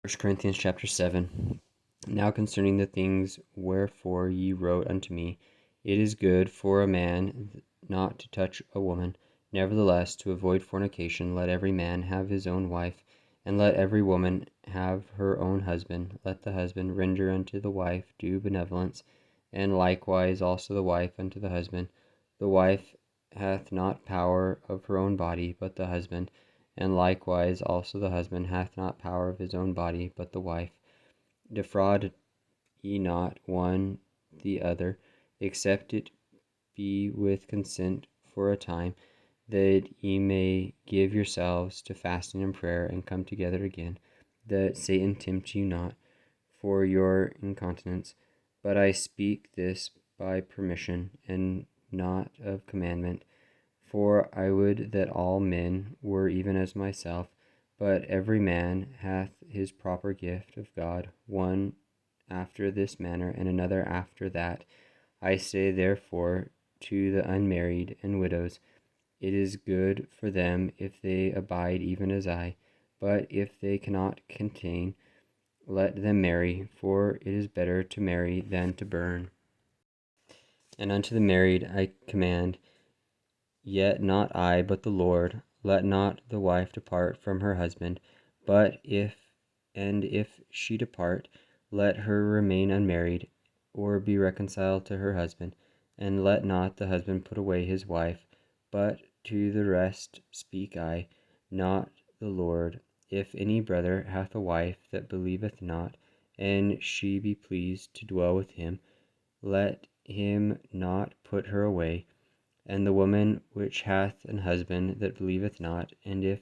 1 Corinthians chapter 7. Now concerning the things wherefore ye wrote unto me, it is good for a man not to touch a woman. Nevertheless, to avoid fornication, let every man have his own wife, and let every woman have her own husband. Let the husband render unto the wife due benevolence, and likewise also the wife unto the husband. The wife hath not power of her own body, but the husband, and likewise also the husband hath not power of his own body, but the wife. Defraud ye not one the other, except it be with consent for a time, that ye may give yourselves to fasting and prayer, and come together again, that Satan tempt you not for your incontinence. But I speak this by permission, and not of commandment. For I would that all men were even as myself, but every man hath his proper gift of God, one after this manner, and another after that. I say therefore to the unmarried and widows, it is good for them if they abide even as I. But if they cannot contain, let them marry, for it is better to marry than to burn. And unto the married I command, yet not I, but the Lord, let not the wife depart from her husband, but if she depart, let her remain unmarried, or be reconciled to her husband. And let not the husband put away his wife. But to the rest speak I, not the Lord. If any brother hath a wife that believeth not, and she be pleased to dwell with him, let him not put her away. And the woman which hath an husband that believeth not, and if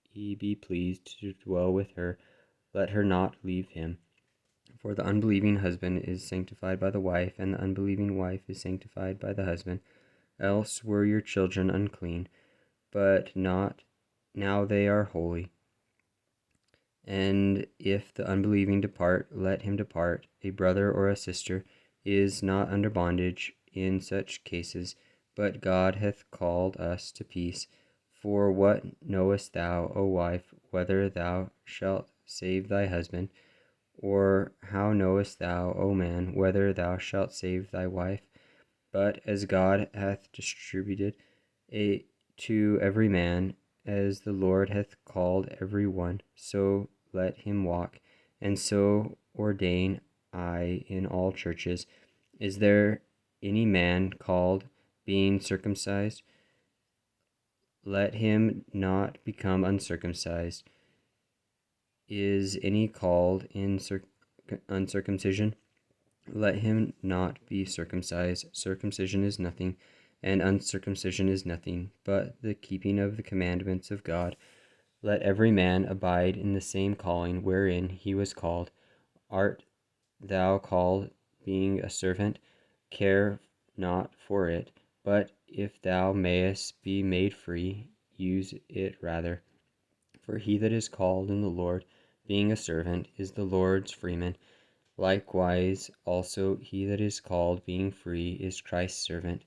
he be pleased to dwell with her, let her not leave him. For the unbelieving husband is sanctified by the wife, and the unbelieving wife is sanctified by the husband. Else were your children unclean, but not now they are holy. And if the unbelieving depart, let him depart. A brother or a sister is not under bondage in such cases, but God hath called us to peace. For what knowest thou, O wife, whether thou shalt save thy husband? Or how knowest thou, O man, whether thou shalt save thy wife? But as God hath distributed to every man, as the Lord hath called every one, so let him walk. And so ordain I in all churches. Is there any man called, being circumcised? Let him not become uncircumcised. Is any called in uncircumcision? Let him not be circumcised. Circumcision is nothing, and uncircumcision is nothing, but the keeping of the commandments of God. Let every man abide in the same calling wherein he was called. Art thou called, being a servant? Care not for it, but if thou mayest be made free, use it rather. For he that is called in the Lord, being a servant, is the Lord's freeman. Likewise also he that is called, being free, is Christ's servant.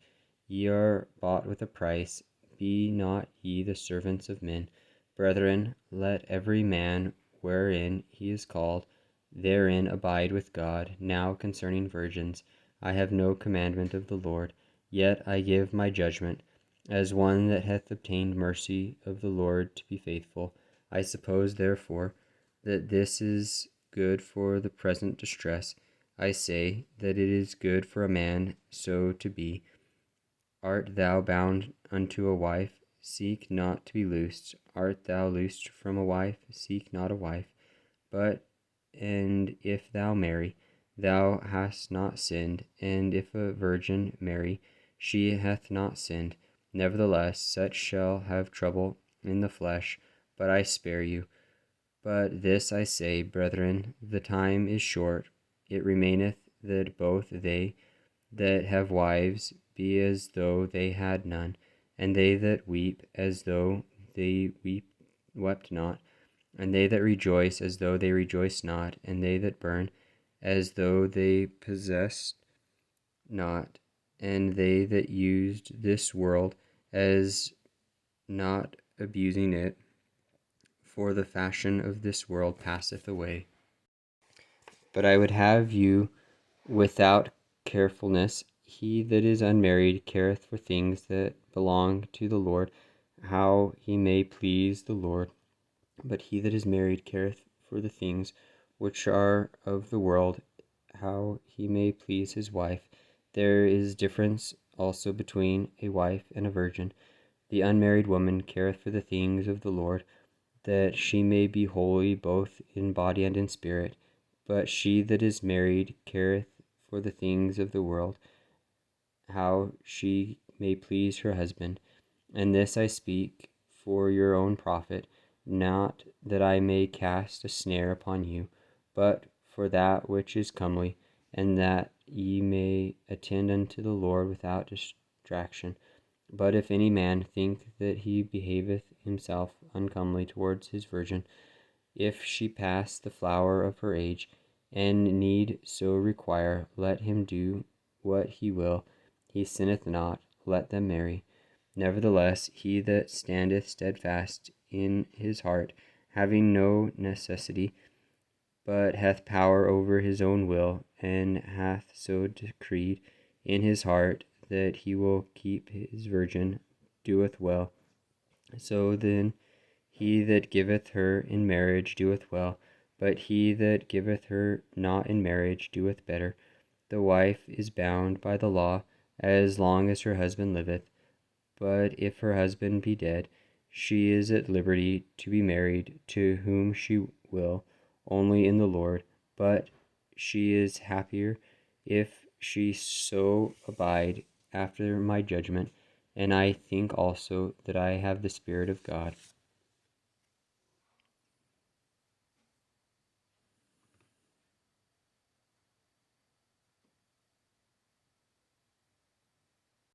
Ye are bought with a price. Be not ye the servants of men. Brethren, let every man wherein he is called, therein abide with God. Now concerning virgins, I have no commandment of the Lord, yet I give my judgment, as one that hath obtained mercy of the Lord to be faithful. I suppose, therefore, that this is good for the present distress. I say that it is good for a man so to be. Art thou bound unto a wife? Seek not to be loosed. Art thou loosed from a wife? Seek not a wife. And if thou marry, thou hast not sinned. And if a virgin marry, she hath not sinned. Nevertheless, such shall have trouble in the flesh, but I spare you. But this I say, brethren, the time is short. It remaineth that both they that have wives be as though they had none, and they that weep as though they wept not, and they that rejoice as though they rejoiced not, and they that burn as though they possessed not, and they that used this world as not abusing it. for the fashion of this world passeth away. But I would have you without carefulness. He that is unmarried careth for things that belong to the Lord, how he may please the Lord. But he that is married careth for the things which are of the world, how he may please his wife. There is difference also between a wife and a virgin. The unmarried woman careth for the things of the Lord, that she may be holy both in body and in spirit. But she that is married careth for the things of the world, how she may please her husband. And this I speak for your own profit, not that I may cast a snare upon you, but for that which is comely, and that ye may attend unto the Lord without distraction. But if any man think that he behaveth himself uncomely towards his virgin, if she pass the flower of her age, and need so require, let him do what he will, he sinneth not, let them marry. Nevertheless, he that standeth steadfast in his heart, having no necessity, but hath power over his own will, and hath so decreed in his heart that he will keep his virgin, doeth well. So then he that giveth her in marriage doeth well, but he that giveth her not in marriage doeth better. The wife is bound by the law as long as her husband liveth, but if her husband be dead, she is at liberty to be married to whom she will, only in the Lord. But she is happier if she so abide after my judgment. And I think also that I have the Spirit of God.